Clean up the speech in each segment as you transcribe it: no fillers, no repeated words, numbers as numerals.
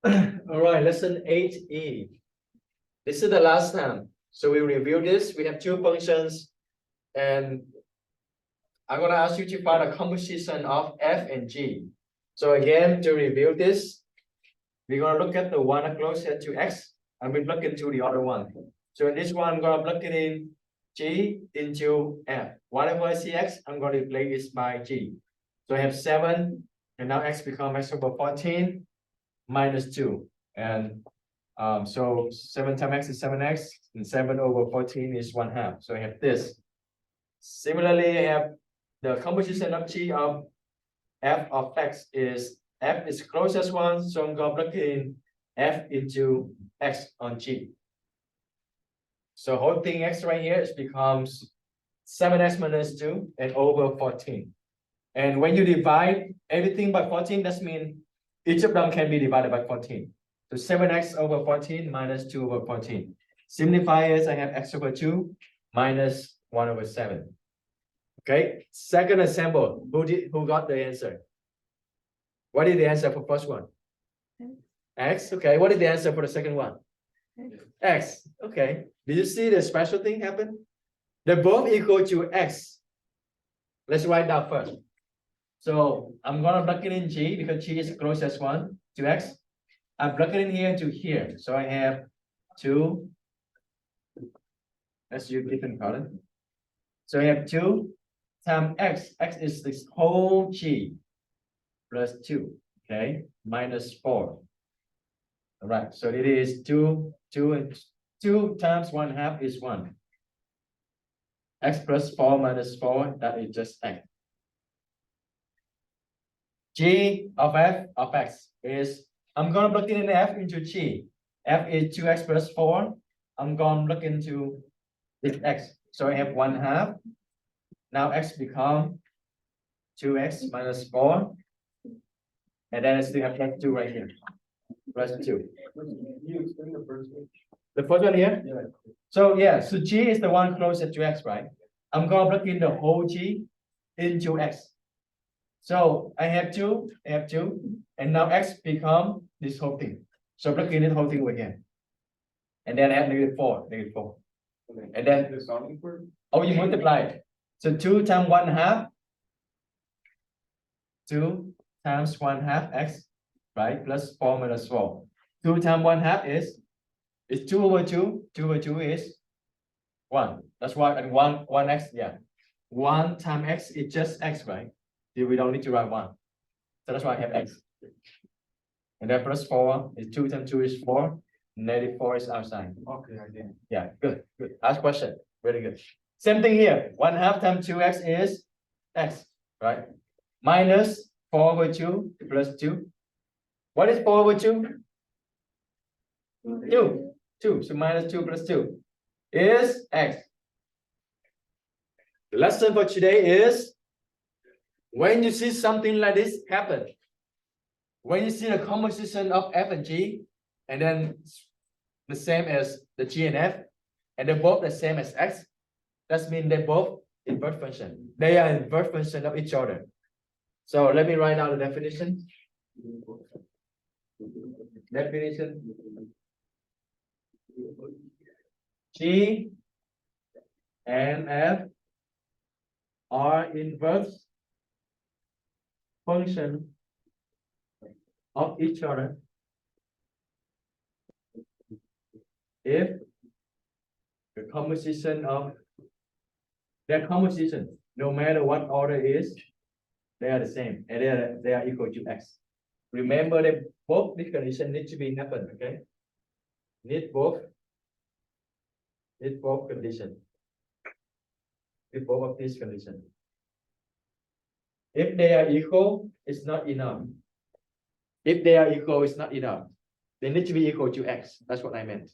All right, lesson 8E. This is the last time. So we review this. We have two functions, and I'm gonna ask you to find a composition of f and g. So again, to review this, we're gonna look at the one closer to x, and we look into the other one. So in this one, I'm gonna plug it in g into f. Whatever I see x, I'm gonna replace it by g. So I have 7, and now x becomes x over 14 minus 2. And so 7 times x is 7x, and 7 over 14 is 1/2. So I have this. Similarly, I have the composition of g of f of x is f is closest one, so I'm going to plug in f into x on g. So whole thing x right here is becomes 7x minus 2 and over 14. And when you divide everything by 14, that means each of them can be divided by 14. So 7x over 14 minus 2 over 14. Simplify as I have x over 2 minus 1 over 7. Okay, second example, who got the answer? What is the answer for first one? X. Okay, what is the answer for the second one? X. Okay, did you see the special thing happen? They're both equal to x. Let's write that first. So I'm gonna plug it in g because g is closest one to x. I'm plugging in here to here. So I have 2. Let's use different color. So I have 2 times x. X is this whole g plus 2. Okay, minus 4. All right. So it is 2 and 2 times 1/2 is 1. X plus 4 minus 4, that is just x. G of f of x is, I'm going to plug in f into g. F is 2x plus 4. I'm going to look into this x. So I have 1/2. Now x become 2x minus 4. And then I still have plus 2 right here. Plus 2. You explain the first one? The first one here? Yeah. So yeah, so g is the one closest to x, right? I'm going to plug in the whole g into x. So I have 2, and now x become this whole thing. So plug in this whole thing again. And then I have -4. Okay. And then, The solving for? oh, you multiply it. So 2 times 1/2, 2 times 1/2 x, right? Plus 4 minus 4. 2 times 1/2 is 2 over 2. 2 over 2 is 1. That's why, and 1x, yeah. 1 times x is just x, right? We don't need to write 1. So that's why I have x. And then plus 4 is 2 times 2 is 4. -4 is outside. Okay, I did. Yeah, good. Ask question. Very good. Same thing here. 1/2 times 2x is x, right? Minus 4 over 2 plus 2. What is 4 over 2? 2. 2. So minus 2 plus 2 is x. The lesson for today is when you see something like this happen, when you see the composition of f and g, and then the same as the g and f, and they're both the same as x, that means they're both inverse function. They are inverse function of each other. So let me write down the definition. G and f are inverse function of each other if the composition of their composition, no matter what order is, they are the same and they are equal to x. Remember that both these conditions need to be happen, okay? Need both conditions. Need both of these conditions. If they are equal, it's not enough. If they are equal, it's not enough. They need to be equal to x. That's what I meant.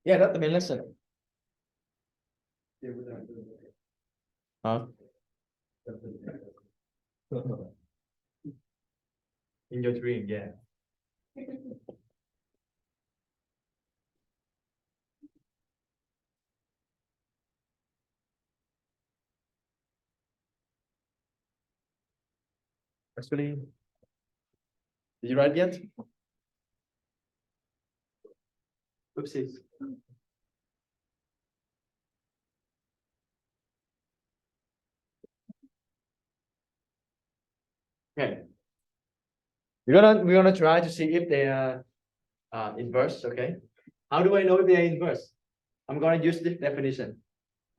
Yeah, that's the main lesson. Huh? In your dream, yeah. Actually, did you write yet? Oopsies. Okay. We're gonna try to see if they are inverse. Okay. How do I know if they are inverse? I'm gonna use this definition.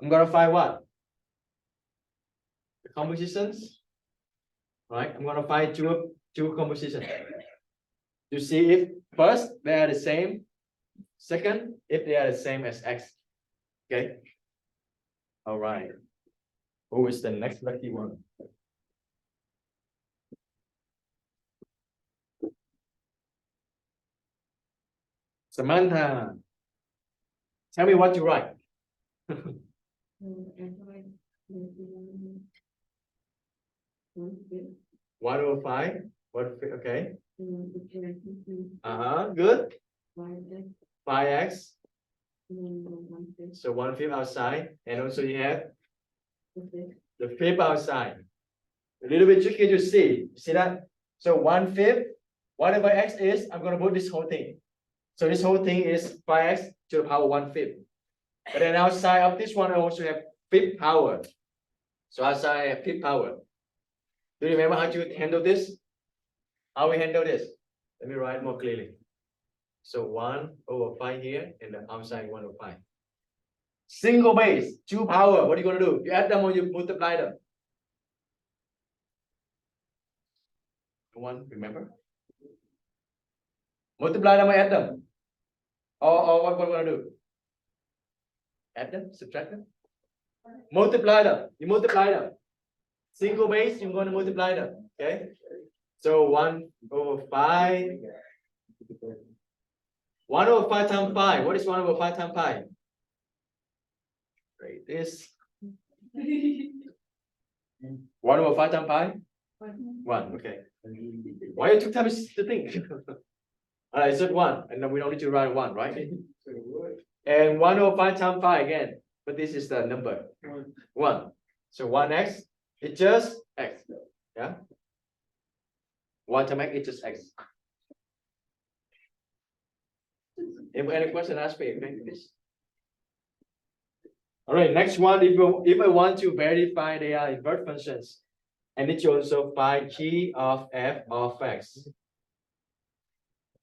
I'm gonna find what? The compositions. Right? I'm gonna find two compositions to see if first they are the same. Second, if they are the same as x. Okay. All right. Who is the next lucky one? Samantha. Tell me what you write. 105. What? Okay. Good. 5x. So 1/5 outside, and also you have the fifth outside. A little bit tricky to see. See that? So 1/5, whatever x is, I'm gonna put this whole thing. So this whole thing is 5x to the power 1/5. But then outside of this one, I also have fifth power. So outside I have fifth power. Do you remember how to handle this? How we handle this? Let me write more clearly. So 1/5 here, and the outside 1/5. Single base, two power. What are you gonna do? You add them or you multiply them? One, remember? Multiply them or add them? Or what we're gonna do? Add them, subtract them? Multiply them. You multiply them. Single base, you're gonna multiply them. Okay. So 1/5. 1/5 times 5. What is 1/5 times 5? Right, this 1/5 times 5? 1. Okay. Why you took time to think? All right, it's 1, and then we don't need to write 1, right? And 1/5 times 5 again, but this is the number 1. So 1x, it's just x. Yeah. 1 times x, it's just x. Any question? Ask me. Okay, please. All right, next one. If I want to verify they are inverse functions, I need to also find g of f of x.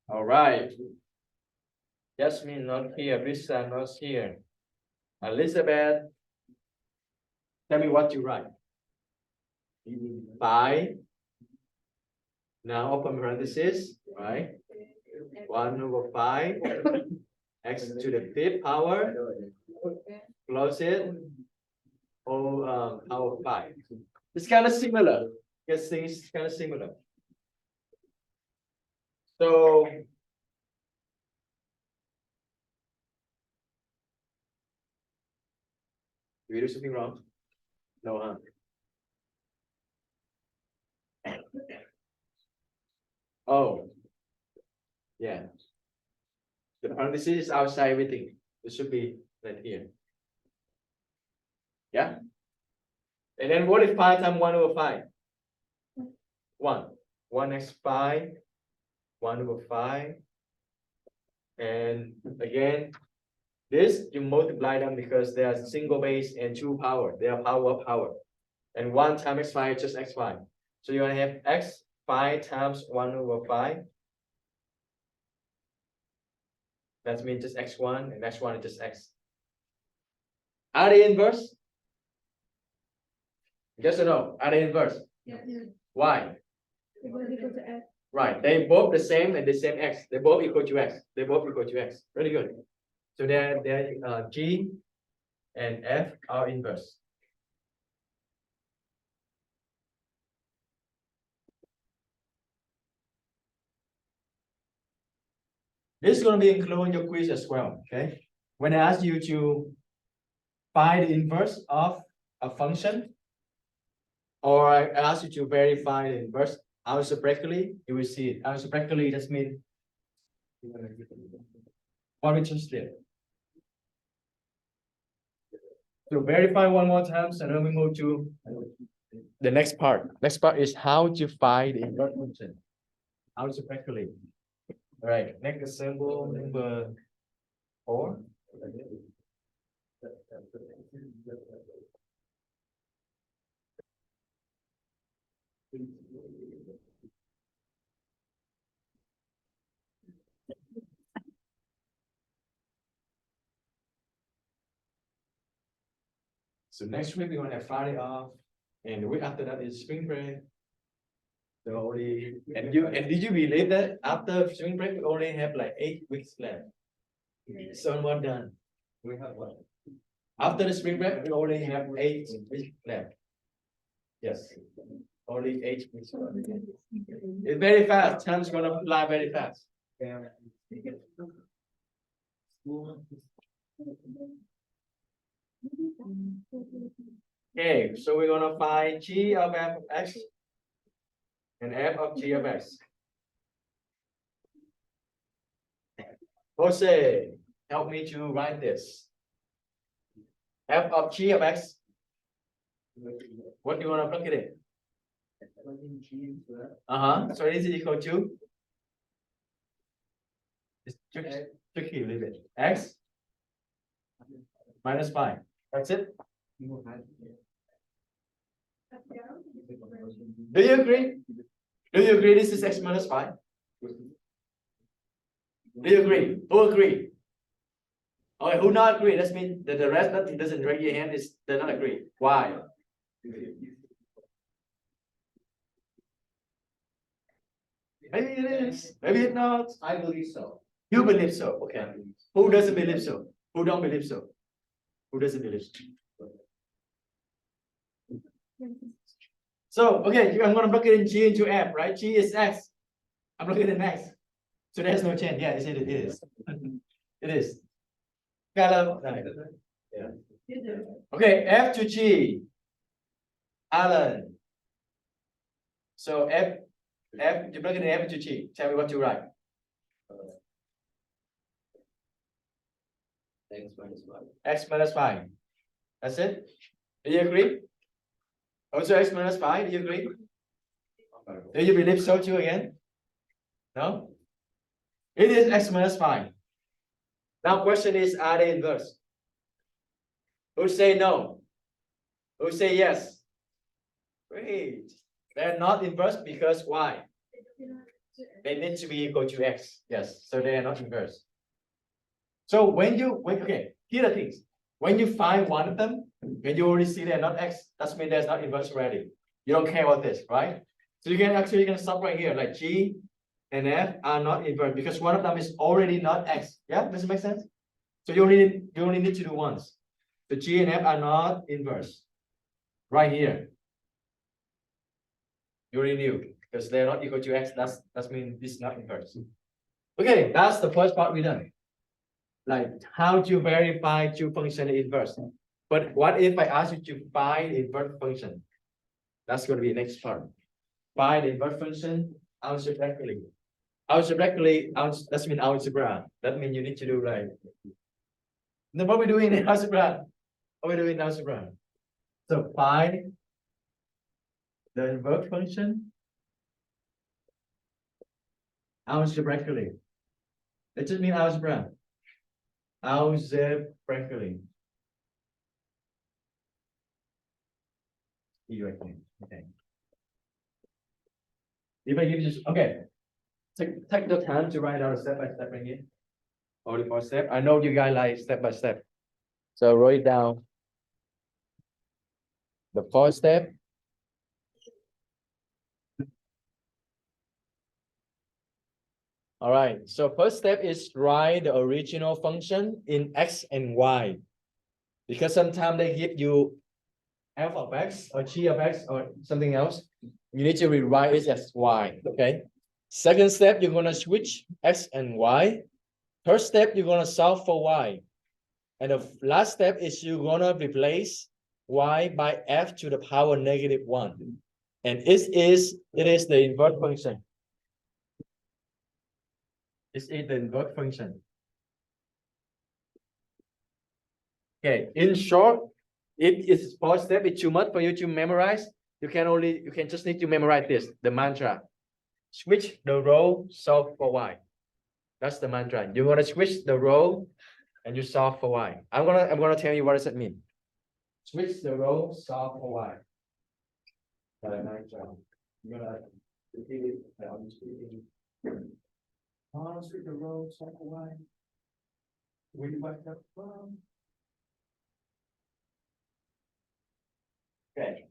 All right. Jasmine not here. Risa not here. Elizabeth, tell me what you write. 5. Now open parenthesis, right? 1/5 x to the 5th power. Close it. Power 5. It's kind of similar. Yes, things kind of similar. So did we do something wrong? No, huh? Oh, yeah. The parenthesis is outside everything. It should be right here. Yeah. And then what if 5 times 1/5? 1. 1x 5. 1/5. And again, this you multiply them because they are single base and two power. They are power. And 1 times x5 is just x5. So you're gonna have x5 times 1/5. That means just x1, and x1 is just x. Are they inverse? Yes or no? Are they inverse? Yeah. Why? Because equal to x. Right. They both the same and the same x. They both equal to x. They both equal to x. Really good. So they're G and F are inverse. This is going to be included in your quiz as well. Okay. When I ask you to find the inverse of a function, or I ask you to verify the inverse algebraically, you will see it. Algebraically just means what we just did. So verify one more time, and then we move to the next part. Next part is how to find the inverse function. How to calculate. All right, next example number 4. So next week we're gonna have Friday off, and the week after that is spring break. So only and did you believe that after spring break we only have like 8 weeks left? So almost done. We have what? After the spring break we only have 8 weeks left. Yes, only 8 weeks left. It's very fast. Time's gonna fly very fast. Okay, so we're gonna find g of f of x and f of g of x. Jose, help me to write this. F of g of x. What do you wanna plug it in? So this is equal to. It's tricky a little bit. X minus 5. That's it. Do you agree? Do you agree this is x minus 5? Do you agree? Who agree? Okay, who not agree? That means that the rest that doesn't raise your hand is they not agree. Why? Maybe it is. Maybe it's not. I believe so. You believe so. Okay. Who doesn't believe so? Who don't believe so? Who doesn't believe so? So, okay, I'm gonna plug it in G into F, right? G is X. I'm plugging in X. So there's no change. Yeah, it is. It is. Got yeah. Okay, F to G. Alan. So you plug it in F to G. Tell me what to write. X minus 5. X minus 5. That's it. Do you agree? Also x minus 5, do you agree? Do you believe so too again? No? It is x minus 5. Now question is, are they inverse? Who say no? Who say yes? Great. They're not inverse because why? They need to be equal to x. Yes, so they are not inverse. So okay, here are the things. When you find one of them, when you already see they're not x, that means there's not inverse already. You don't care about this, right? So you can stop right here, like G and F are not inverse because one of them is already not x. Yeah, does it make sense? So you only need to do once. The G and F are not inverse. Right here. You already knew because they're not equal to x. That means this is not inverse. Okay, that's the first part we done. Like how to verify two function inverse. But what if I ask you to find inverse function? That's going to be the next part. Find the inverse function algebraically. Algebraically, that means algebra. That means you need to do like. No, what we doing in algebra? What we doing in algebra? So find the inverse function algebraically. It just means algebra. Algebraically. Okay. If I give you okay, take the time to write out step by step right here. Or the first step. I know you guys like step by step. So write down the first step. All right. So first step is write the original function in x and y. Because sometimes they give you f of x or g of x or something else. You need to rewrite it as y. Okay. Second step, you're gonna switch x and y. Third step, you're gonna solve for y. And the last step is you're gonna replace y by f to the power -1. And it is the inverse function. It is the inverse function. Okay, in short, if it's first step, it's too much for you to memorize. you can just need to memorize this, the mantra. Switch the role, solve for y. That's the mantra. You're gonna switch the role and you solve for y. I'm gonna tell you what does that mean. Switch the role, solve for y. The mantra. You're gonna repeat it on screen. Switch the role, solve for y. We find that from. Okay.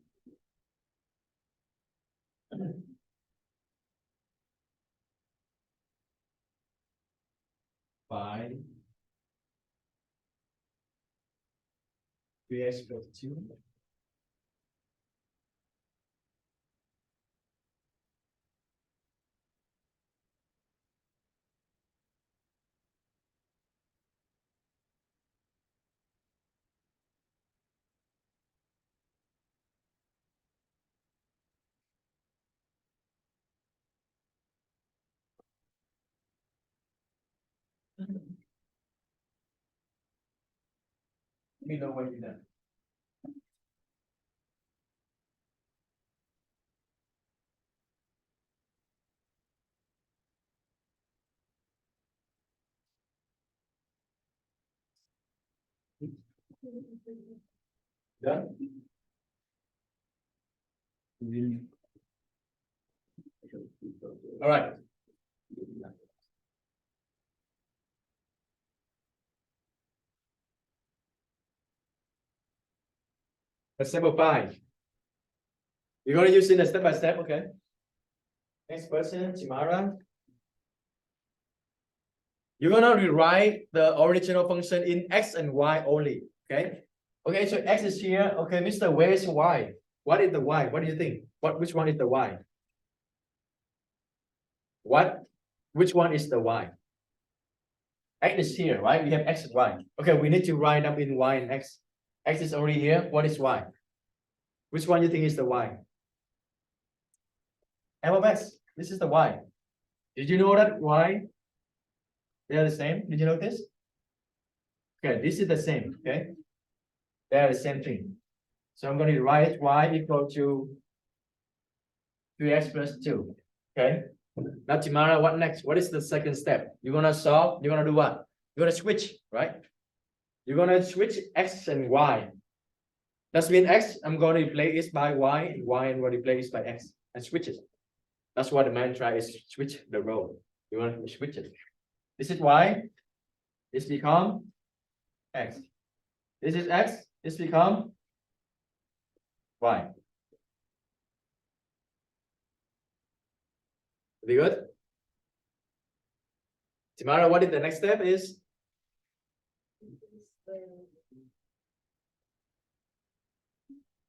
Five. 3x plus 2. Let me know when you're done. Done? All right. Example 5. You're going to use it a step by step, okay? Next person, Timara. You're going to rewrite the original function in x and y only, okay? Okay, so x is here. Okay, Mr. Where is y? What is the y? What do you think? Which one is the y? Which one is the y? X is here, right? We have x and y. Okay, we need to write them in y and x. X is already here. What is y? Which one you think is the y? f of x. This is the y. Did you know that y? They are the same. Did you know this? Okay, this is the same. Okay, they are the same thing. So I'm going to write y equal to 3x plus 2. Okay. Now, Timara, what next? What is the second step? You're gonna solve. You're gonna do what? You're gonna switch, right? You're gonna switch x and y. That means x, I'm going to replace it by y, and y I'm going to replace it by x, and switch it. That's what the mantra is, switch the role. You want to switch it. This is y, this become x. This is x, this become y. Very good. Tomorrow, what is the next step is?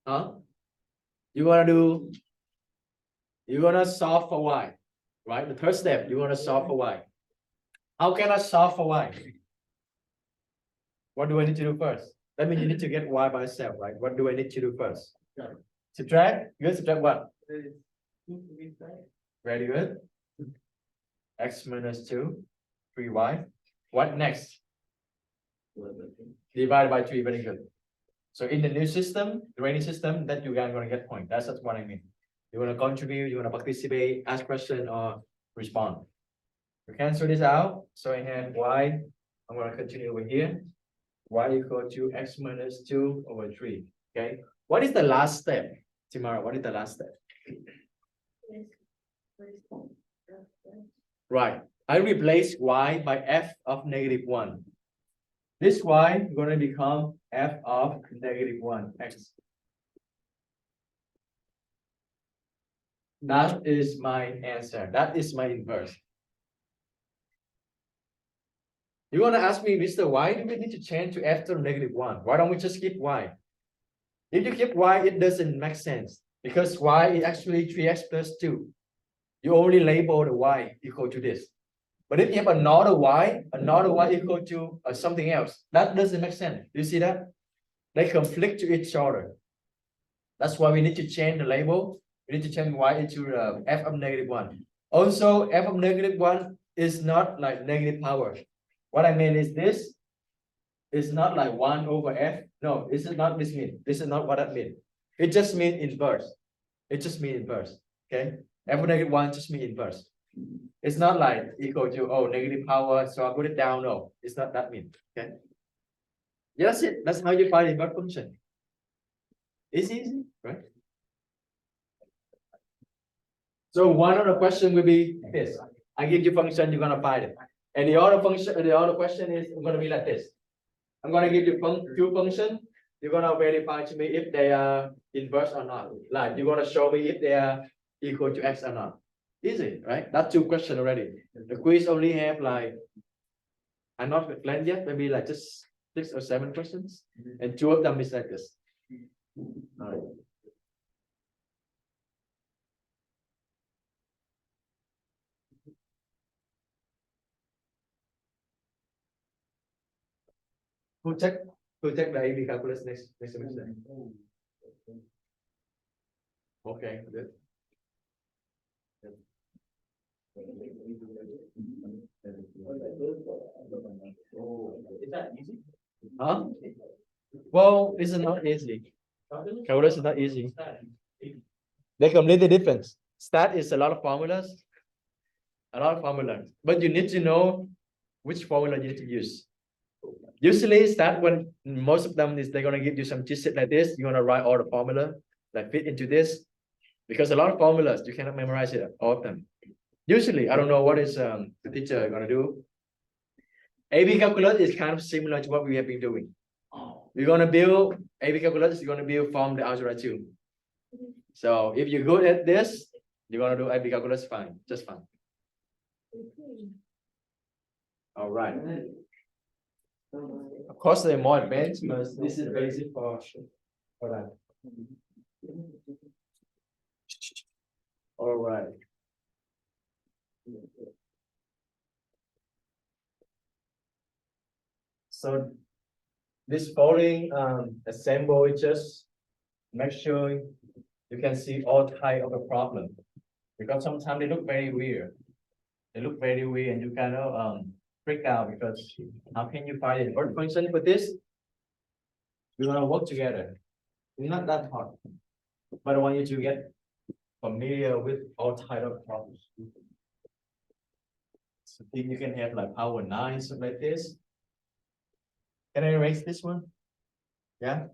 Huh? You're gonna solve for y, right? The first step, you're gonna solve for y. How can I solve for y? What do I need to do first? That means you need to get y by itself, right? What do I need to do first? Subtract. You subtract what? Very good. X minus 2, 3y. What next? Divide by 3, very good. So in the new system, the rating system, that you guys are going to get point. That's what I mean. You want to contribute, you want to participate, ask question or respond. We cancel this out. So I have y, I'm going to continue over here. Y equal to x minus 2 over 3. Okay. What is the last step? Tomorrow, what is the last step? Right. I replace y by f of -1. This y is going to become f of -1 x. That is my answer. That is my inverse. You want to ask me, Mr. Why do we need to change to f to -1? Why don't we just keep y? If you keep y, it doesn't make sense because y is actually 3x plus 2. You only label the y equal to this. But if you have another y equal to something else, that doesn't make sense. Do you see that? They conflict to each other. That's why we need to change the label. We need to change y into f of -1. Also, f of -1 is not like negative power. What I mean is this is not like 1 over f. No, this is not this mean. This is not what that means. It just means inverse. It just means inverse. Okay, f of negative 1 just means inverse. It's not like equal to negative power, so I put it down. No, it's not that mean. Okay. Yeah, that's it. That's how you find inverse function. It's easy, right? So one of the question will be this. I give you function, you're gonna find it. And the other question is gonna be like this. I'm gonna give you two functions. You're gonna verify to me if they are inverse or not. Like you're gonna show me if they are equal to x or not. Easy, right? That's two questions already. The quiz only have like, I'm not planned yet, maybe like just 6 or 7 questions, and 2 of them is like this. All right. Who check the AB calculus next semester? Okay, good. Is that easy? Huh? Well, it's not easy. Calculus is not easy. They're completely different. Stat is a lot of formulas, but you need to know which formula you need to use. Usually, stat when most of them is they're gonna give you some cheat sheet like this. You're gonna write all the formula that fit into this, because a lot of formulas you cannot memorize it all of them. Usually, I don't know what is the teacher gonna do. AB calculus is kind of similar to what we have been doing. We're gonna build AB calculus. You're gonna build from the algebra 2. So if you're good at this, you're gonna do AB calculus fine, just fine. All right. Of course, they're more advanced, but this is basic for that. All right. So this following assemble, just make sure you can see all type of the problem, because sometimes they look very weird. They look very weird, and you kind of freak out because how can you find an inverse function for this? We're gonna work together. It's not that hard, but I want you to get familiar with all type of problems. So think you can have like power 9, something like this. Can I erase this one? Yeah.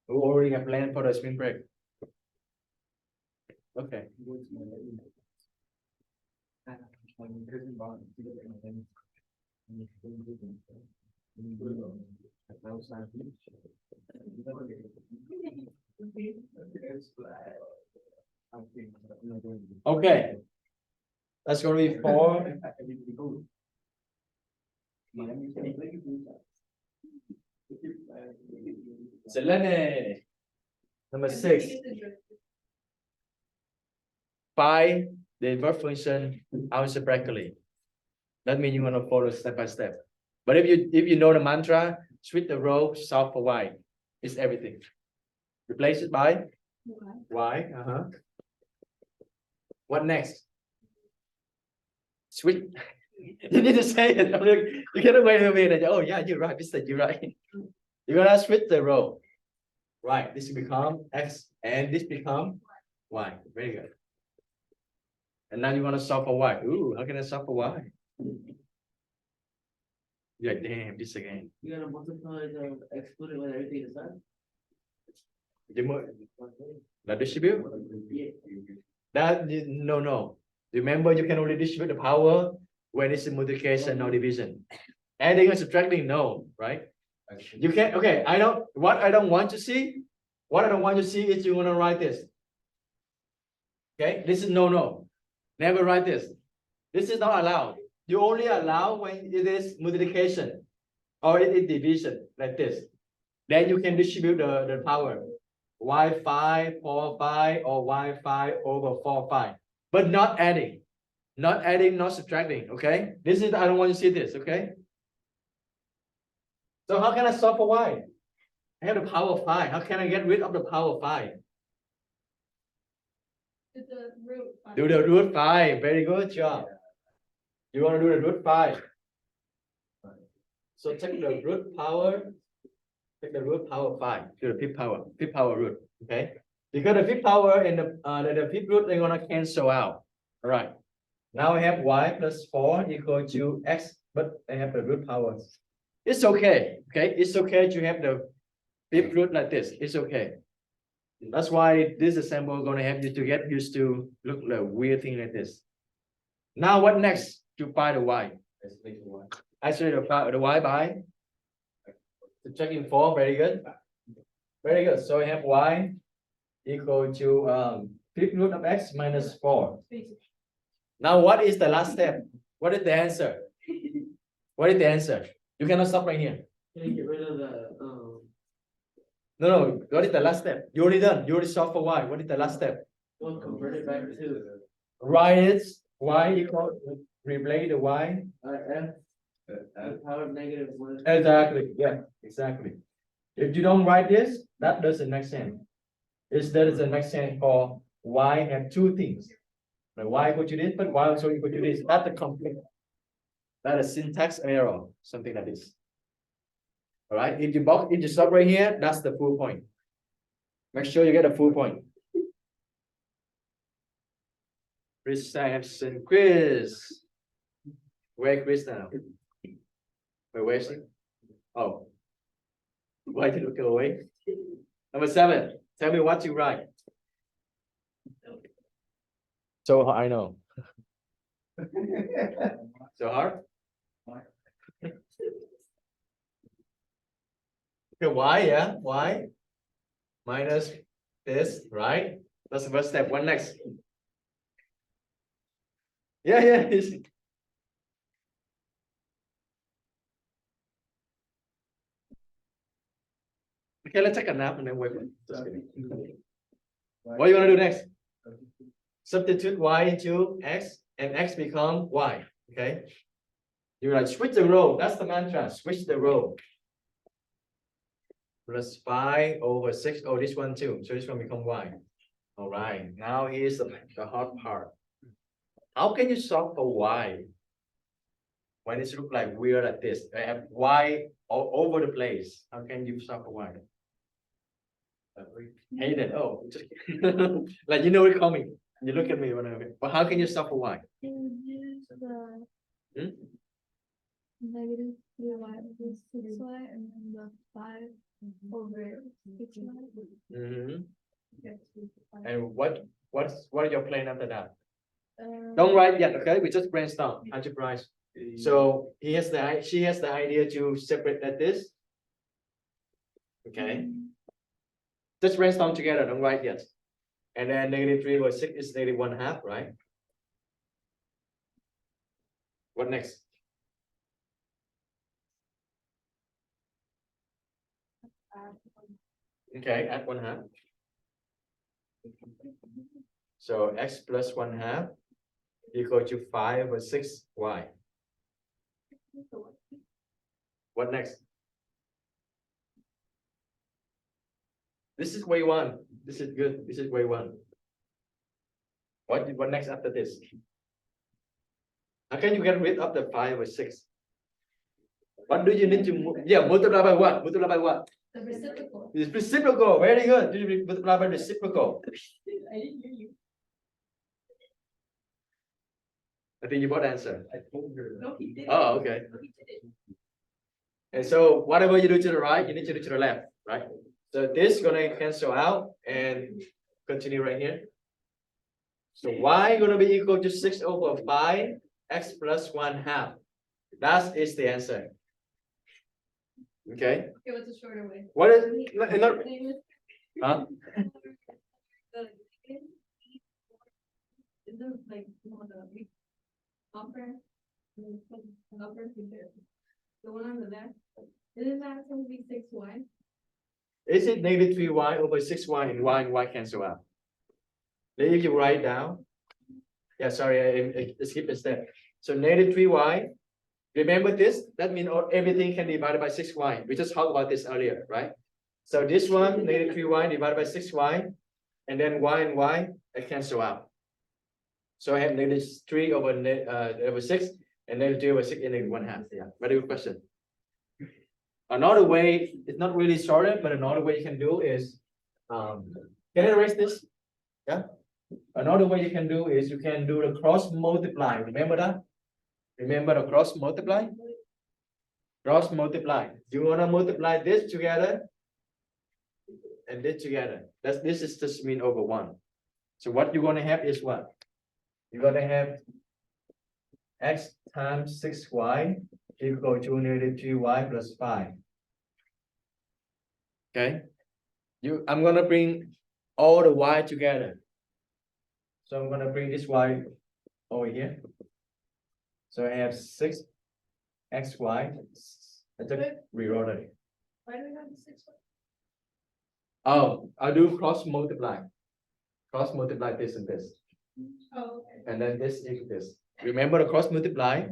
We already have planned for the spring break. Okay. Okay. That's gonna be 4. Selene. Number 6. Find the inverse function algebraically. That means you're gonna follow step by step. But if you know the mantra, switch the row, solve for y. It's everything. Replace it by y. What next? Switch. You need to say it. You cannot wait a minute. Oh yeah, you're right, Mister. You're right. You're gonna switch the row. Right. This become x, and this become y. Very good. And now you want to solve for y. Ooh, how can I solve for y? Yeah, damn, this again. You're gonna multiply the excluded when everything is done? The distribute? That no. Remember, you can only distribute the power when it's a multiplication or division. Adding or subtracting, no, right? You can't. Okay, what I don't want to see. What I don't want to see is you want to write this. Okay, this is no. Never write this. This is not allowed. You only allow when it is multiplication or it is division like this. Then you can distribute the power. Y5, 4, 5, or Y5 over 4, 5. But not adding. Not adding, not subtracting. Okay? This is I don't want to see this, okay? So how can I solve for y? I have the power of 5. How can I get rid of the power of 5? Do the root 5. Very good job. You want to do the root 5. So take the root power. Take the root power of 5 to the fifth power root. Okay. Because the fifth power and the fifth root they're gonna cancel out. All right. Now I have y plus 4 equal to x, but I have the root power. It's okay. Okay. It's okay to have the fifth root like this. It's okay. That's why this example is gonna help you to get used to look like weird thing like this. Now what next to find the y? Actually the y by checking 4. Very good. Very good. So I have y equal to fifth root of x minus 4. Now what is the last step? What is the answer? What is the answer? You cannot stop right here. Can you get rid of the, No. What is the last step? You already done. You already solved for y. What is the last step? well, convert it back to, Write it. Y equal. Replace the y. f, the power of negative 1. Exactly. Yeah. Exactly. If you don't write this, that doesn't make sense. Instead, it's the next sense for y have two things. Like y equal to this, but y also equal to this. That's the complete. That is syntax error, something like this. All right. If you stop right here, that's the full point. Make sure you get a full point. Reception quiz. Where quiz now? Where's it? Oh. Why did you go away? Number 7. Tell me what you write. So I know. So hard? Okay, y, yeah, y minus this, right? That's the first step. What next? Yeah. Okay, let's take a nap and then wait. Just kidding. What do you want to do next? Substitute y into x and x become y. Okay. You're like switch the role. That's the mantra. Switch the role. Plus 5 over 6. Oh, this one too. So this one become y. All right. Now here's the hard part. How can you solve for y when it looks like weird like this? I have y all over the place. How can you solve for y? Hate it. Oh, just like you know it coming. You look at me when I'm. But how can you solve for y? You use the negative 3y over 6y and then the 5 over 6y. Mm-hmm. And what are your plan after that? Um, Don't write yet, okay? We just brainstorm, algebra. So she has the idea to separate like this. Okay. Just brainstorm together, don't write yet. And then negative 3 over 6 is negative 1/2, right? What next? Okay, add 1/2. So x plus 1/2 equal to 5 over 6y. What next? This is way 1. This is good. This is way 1. What next after this? How can you get rid of the 5 over 6? What do you need to multiply by what? Multiply by what? The reciprocal. It's reciprocal. Very good. You multiply by reciprocal. I didn't hear you. I think you both answer. I told her. No, he didn't. Oh, okay. No, he didn't. And so whatever you do to the right, you need to do to the left, right? So this is gonna cancel out and continue right here. So y gonna be equal to 6 over 5 x plus 1/2. That is the answer. Okay. Okay, what's a shorter way? What is not, huh? Is it like the upper? The one on the left, isn't that supposed to be 6y? Is it negative 3y over 6y and y cancel out? Then you can write down. Yeah, sorry, I skipped a step. So negative 3y. Remember this? That means everything can be divided by 6y. We just talked about this earlier, right? So this one, negative 3y divided by 6y, and then y and y, I cancel out. So I have negative 3 over 6, and negative 3 over 6 and negative 1/2. Yeah, very good question. Another way, it's not really sorted, but another way you can do is, can I erase this? Yeah. Another way you can do is you can do the cross multiply. Remember that? Remember the cross multiply? Cross multiply. You wanna multiply this together and this together. This is just mean over 1. So what you're gonna have is what? You're gonna have x times 6y equal to negative 2y plus 5. Okay. I'm gonna bring all the y together. So I'm gonna bring this y over here. So I have 6xy. I just rewrote it. Why do we have the 6? Oh, I'll do cross multiply. Cross multiply this and this. Oh, okay. And then this equals this. Remember the cross multiply?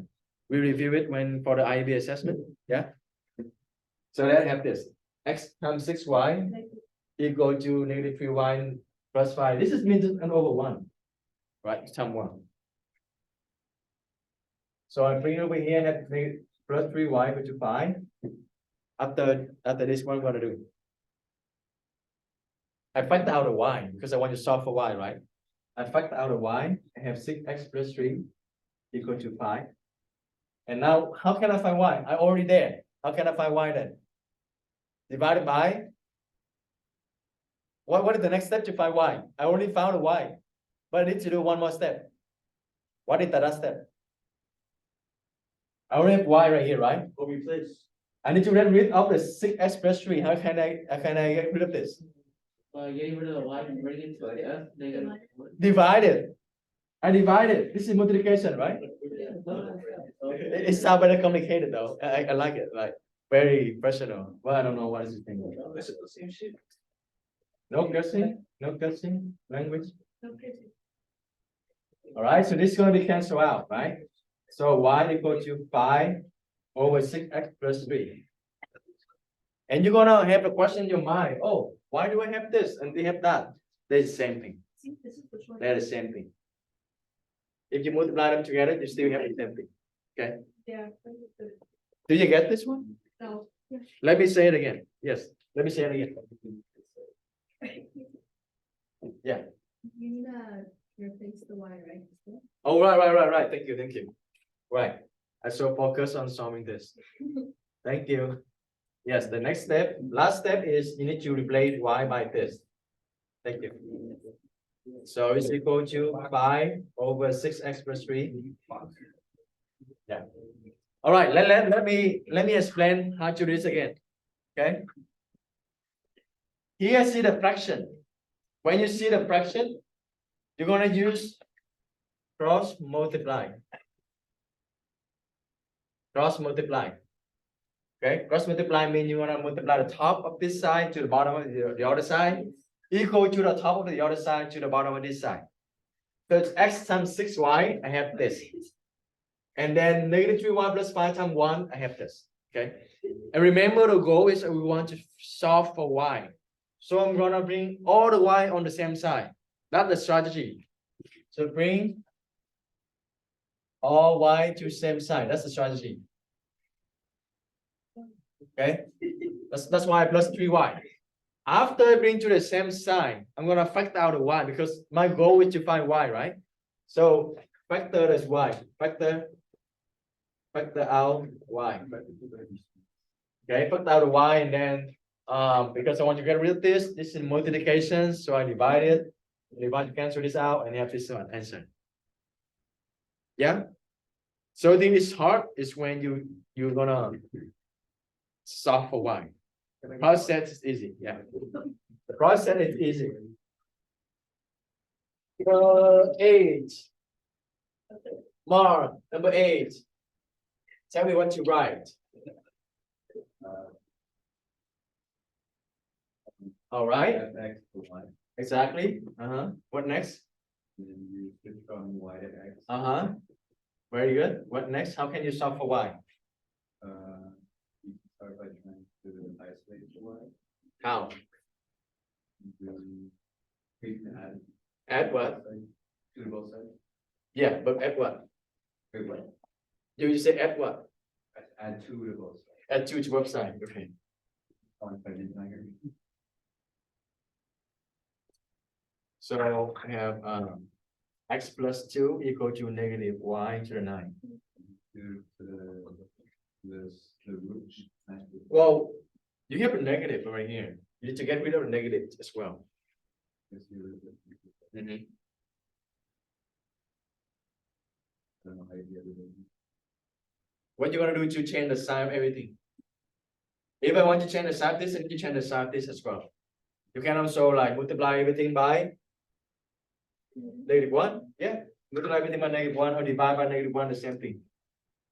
We review it when for the IB assessment. Yeah. So then I have this. X times 6y equal to negative 3y plus 5. This is means an over 1. Right? Times 1. So I bring it over here, I have plus 3y equal to 5. After this, what I'm gonna do? I factor out a y because I want to solve for y, right? I factor out a y. I have 6x plus 3 equal to 5. And now, how can I find y? I already there. How can I find y then? Divided by. What is the next step to find y? I already found a y, but I need to do one more step. What is the last step? I already have y right here, right? Or replace. I need to get rid of the 6x plus 3. How can I get rid of this? Get rid of the y and bring it to f negative 1. Divided. I divided. This is multiplication, right? It sounds very complicated though. I like it, like very personal. Well, I don't know what is the thing. Is it the same shit? No cursing, no cursing language. Okay. All right, so this is gonna be canceled out, right? So y equal to 5 over 6x plus 3. And you're gonna have a question in your mind. Oh, why do I have this and they have that? They're the same thing. See, this is which one? They're the same thing. If you multiply them together, you still have the same thing. Okay. Yeah. Do you get this one? No. Let me say it again. Yes, let me say it again. Yeah. You need to replace the y, right? Oh, right. Thank you. Right. I so focus on solving this. Thank you. Yes, the next step, last step is you need to replace y by this. Thank you. So it's equal to 5 over 6x plus 3. Yeah. All right, let me explain how to do this again. Okay. Here see the fraction. When you see the fraction, you're gonna use cross multiply. Cross multiply. Okay, cross multiply means you wanna multiply the top of this side to the bottom of the other side, equal to the top of the other side to the bottom of this side. So it's x times 6y, I have this. And then negative 3y plus 5 times 1, I have this. Okay. And remember the goal is we want to solve for y. So I'm gonna bring all the y on the same side. That's the strategy. So bring all y to same side. That's the strategy. Okay. That's why I plus 3y. After I bring to the same side, I'm gonna factor out the y because my goal is to find y, right? So factor is y. Factor out y. Okay, factor out the y and then because I want to get rid of this is multiplication, so I divide it. Divide to cancel this out and you have this one answer. Yeah. So I think it's hard is when you're gonna solve for y. The process is easy. Yeah. The process is easy. 8. Mark, number 8. Tell me what to write. All right. X to y. Exactly. What next? And then you switch from y to x. Very good. What next? How can you solve for y? You can start by trying to isolate the y. How? Then you can add Add what? two to both sides. Yeah, but add what? Wait, what? You say add what? Add two to both sides. Add 2 to both sides, okay. Quantified integer. So I have x plus 2 equal to negative y to the 9. To the root. Well, you have a negative right here. You need to get rid of the negative as well. Yes, you would. Mhm. I don't know how you get rid of it. What you want to do to change the sign of everything? If I want to change the sign of this, I need to change the sign of this as well. You can also like multiply everything by -1. Yeah, multiply everything by -1 or divide by -1, the same thing.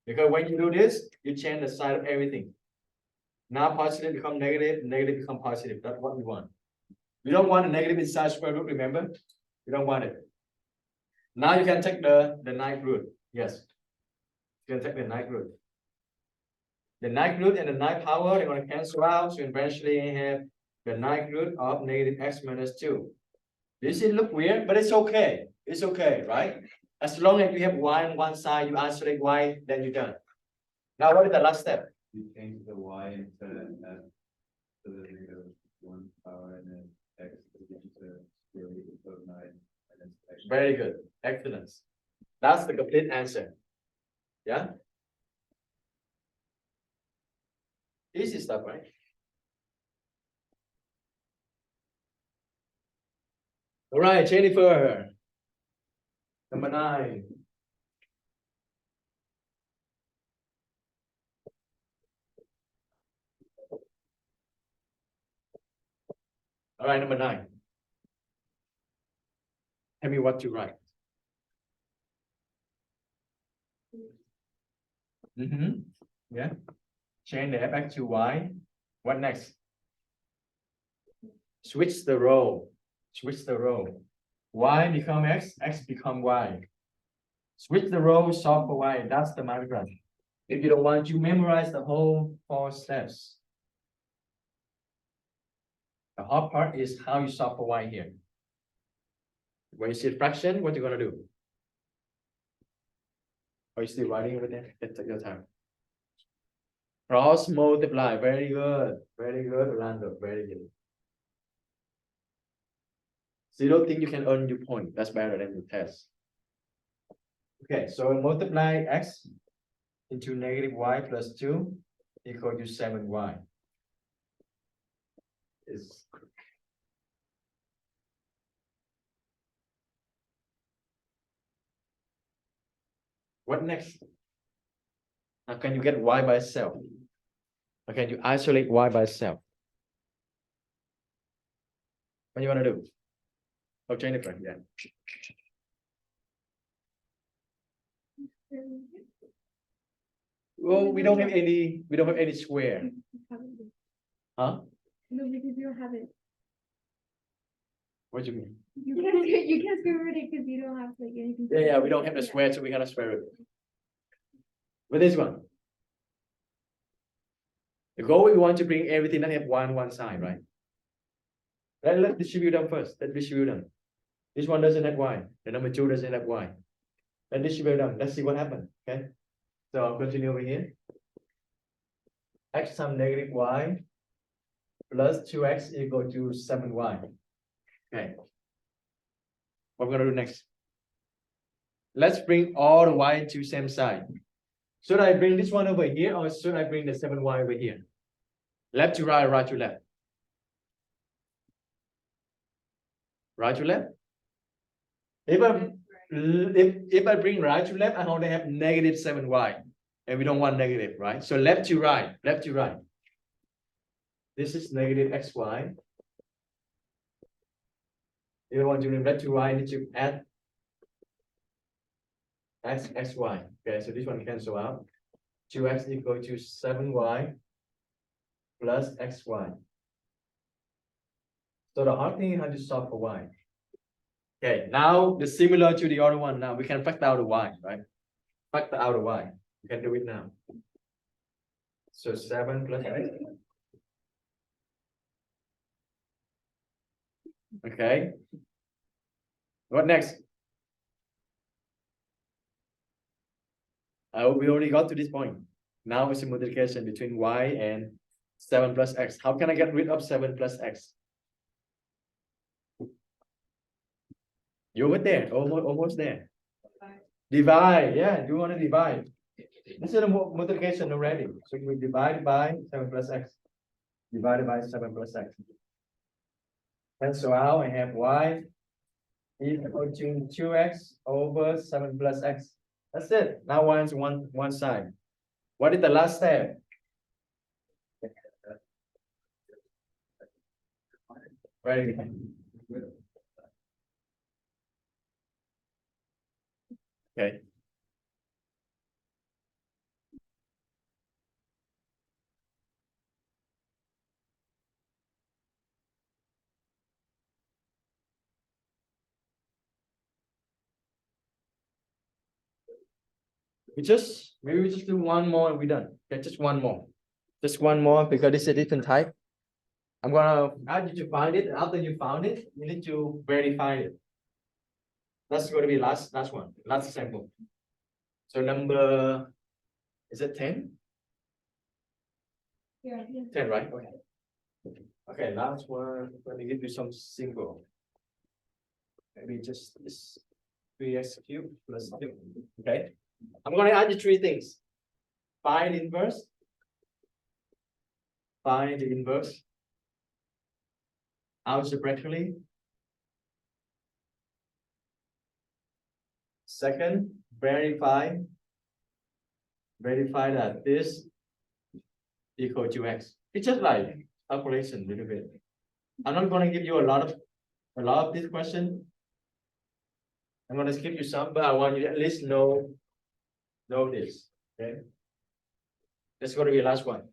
Because when you do this, you change the sign of everything. Now positive become negative, negative become positive. That's what we want. We don't want a negative inside square root, remember? We don't want it. Now you can take the ninth root. Yes. You can take the ninth root. The ninth root and the ninth power, they're going to cancel out. So eventually you have the ninth root of negative x minus 2. This it look weird, but it's okay. It's okay, right? As long as you have y on one side, you isolate y, then you're done. Now what is the last step? You change the y into f to the -1 power and then x to the square root of 9 and then x. Very good. Excellent. That's the complete answer. Yeah? Easy stuff, right? All right, Jennifer. Number 9. All right, number 9. Tell me what to write. Yeah. Change the fx to y. What next? Switch the role. Switch the role. Y become x, x become y. Switch the role, solve for y. That's the mantra. If you don't want to memorize the whole 4 steps. The hard part is how you solve for y here. When you see a fraction, what you gonna do? Are you still writing over there? Take your time. Cross multiply. Very good. Very good, Orlando. Very good. So you don't think you can earn your point. That's better than the test. Okay, so multiply x into negative y plus 2 equal to 7y. Is what next? How can you get y by itself? How can you isolate y by itself? What do you want to do? Oh, Jennifer, yeah. Well, we don't have any square. Huh? No, because you don't have it. What do you mean? You can't square root it because you don't have like anything. Yeah, we don't have the square, so we cannot square it. But this one. The goal, we want to bring everything that have y on one side, right? Let's distribute them first. Let's distribute them. This one doesn't have y. The number 2 doesn't have y. Let's distribute them. Let's see what happens. Okay. So I'll continue over here. X times negative y plus 2x equal to 7y. Okay. What we're gonna do next? Let's bring all the y to same side. Should I bring this one over here or should I bring the 7y over here? Left to right, right to left. Right to left. If I bring right to left, I only have negative 7y. And we don't want negative, right? So left to right, left to right. This is negative xy. If I want to bring left to right, I need to add xy. Okay, so this one cancel out. 2x equal to 7y plus xy. So the hard thing is how to solve for y. Okay, now the similar to the other one. Now we can factor out the y, right? Factor out the y. You can do it now. So 7 plus x. Okay. What next? I hope we already got to this point. Now it's a multiplication between y and 7 plus x. How can I get rid of 7 plus x? You were there, almost there. Divide, yeah, you want to divide. This is a multiplication already. So we divide by 7 plus x. Divided by 7 plus x. Cancel out, I have y equal to 2x over 7 plus x. That's it. Now one's one side. What is the last step? Very good. Okay. Maybe we just do one more and we're done. Okay, just one more. Just one more because this is a different type. I'm gonna ask you to find it. After you found it, you need to verify it. That's going to be last one, last example. So number, is it 10? Yeah. 10, right? Okay. Okay, last one. Let me give you some symbol. Maybe just this 3x cubed plus 2. Okay. I'm going to add you three things. Find the inverse. Find the inverse. Algebraically. Second, verify that this equal to x. It's just like calculation a little bit. I'm not going to give you a lot of this question. I'm going to skip you some, but I want you to at least know this. Okay. That's going to be the last one.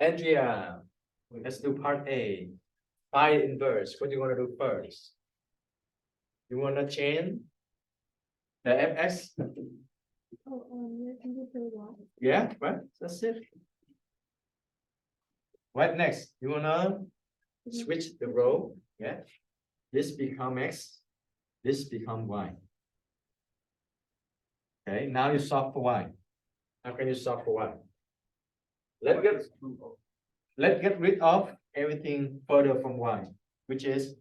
Andrea, let's do part A. Find inverse. What do you want to do first? You want to change the fx? Yeah, right. That's it. What next? You wanna switch the row? Yeah. This become x. This become y. Okay. Now you solve for y. How can you solve for y? Let's get rid of everything further from y, which is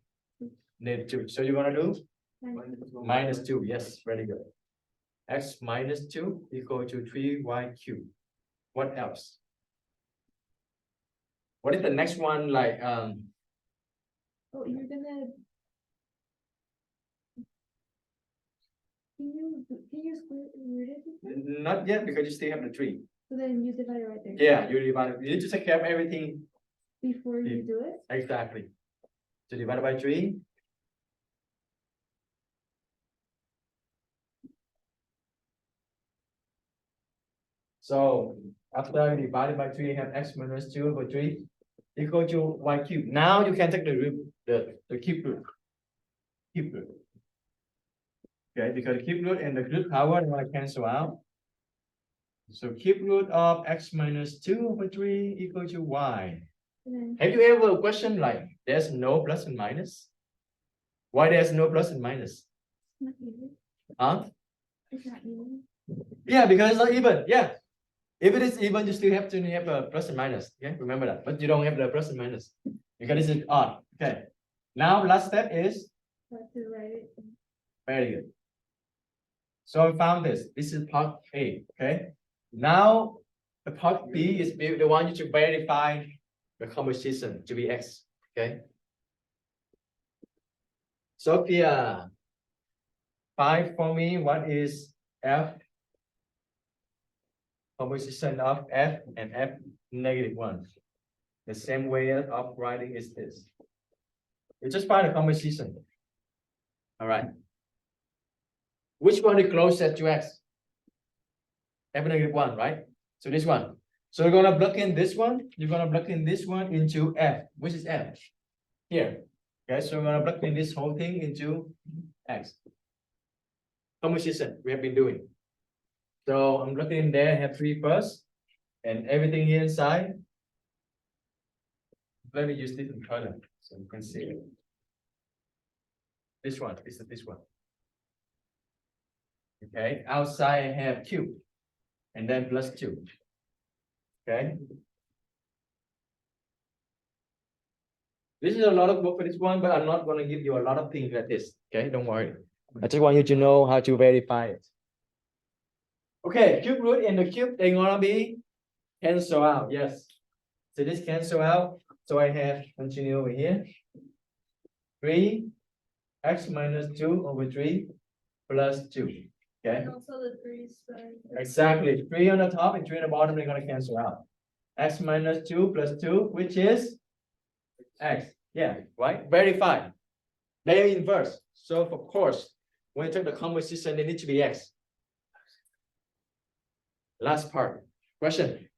-2. So you're gonna do -2. Yes, very good. X minus 2 equal to 3y cubed. What else? What is the next one like? Oh, you're gonna. Can you square root it? Not yet because you still have the 3. So then you divide it right there. Yeah, you divide it. You need to take care of everything. Before you do it? Exactly. So divide by 3. So after I divided by 3, I have x minus 2 over 3 equal to y cubed. Now you can take the root, the cube root. Cube root. Okay, because the cube root and the root power are going to cancel out. So cube root of x minus 2 over 3 equal to y. Have you ever questioned like there's no plus and minus? Why there's no plus and minus? Not even. Huh? It's not even. Yeah, because it's not even. Yeah. If it is even, you still have to have a plus and minus. Okay, remember that. But you don't have the plus and minus because this is odd. Okay. Now last step is To write it. very good. So we found this. This is part A. Okay. Now the part B is the one you to verify the composition to be x. Okay. Sophia, find for me what is f composition of f and f -1. The same way of writing is this. You just find a composition. All right. Which one is closest to x? F -1, right? So this one. So you're gonna plug in this one. You're gonna plug in this one into f. Which is f? Here. Okay, so we're gonna plug in this whole thing into x. Composition we have been doing. So I'm looking in there, have 3 first, and everything here inside. Let me use different color so you can see it. This one is this one. Okay, outside I have cube, and then plus 2. Okay. This is a lot of work for this one, but I'm not gonna give you a lot of things like this. Okay, don't worry. I just want you to know how to verify it. Okay, cube root and the cube, they're gonna be cancel out. Yes. So this cancel out. So I have continue over here. 3x minus 2 over 3 plus 2. Okay. And also the threes, sorry. Exactly. 3 on the top and 3 on the bottom, they're gonna cancel out. X minus 2 plus 2, which is x. Yeah, right? Verify. They're inverse. So of course, when you take the composition, they need to be x. Last part. Question.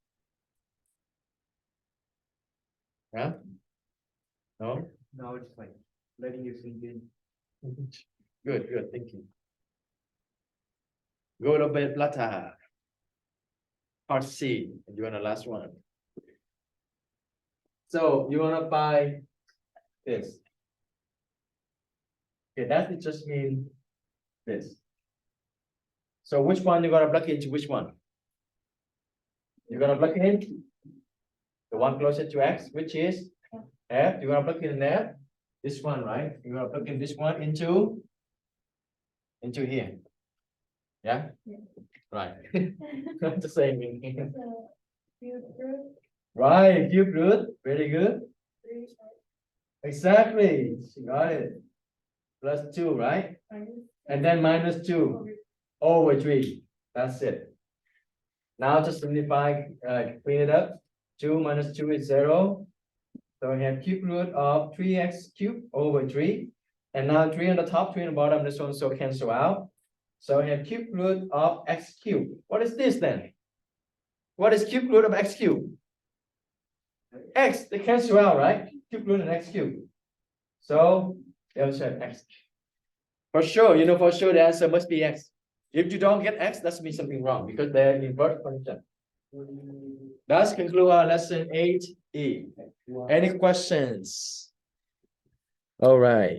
Yeah? No? No, it's like letting you sink in. Good, good thinking. Go to bed, plata. Part C, and you want the last one. So you wanna buy this. Okay, that it just mean this. So which one you gonna plug into which one? You're gonna plug in the one closer to x, which is f. You're gonna plug in f. This one, right? You're gonna plug in this one into here. Yeah? Yeah. Right. Not the same thing. So, cube root, Right, cube root, very good. 3 Exactly, got it. Plus 2, right? minus And then minus 2 over 3. That's it. Now just simplify, clean it up. 2 minus 2 is 0. So we have cube root of 3x cubed over 3. And now 3 on the top, 3 on the bottom, this one so cancel out. So we have cube root of x cubed. What is this then? What is cube root of x cubed? X, they cancel out, right? Cube root and x cubed. So they also have x. For sure, you know for sure the answer must be x. If you don't get x, that means something wrong because they're inverse function. That's conclude our lesson 8E. Any questions? All right.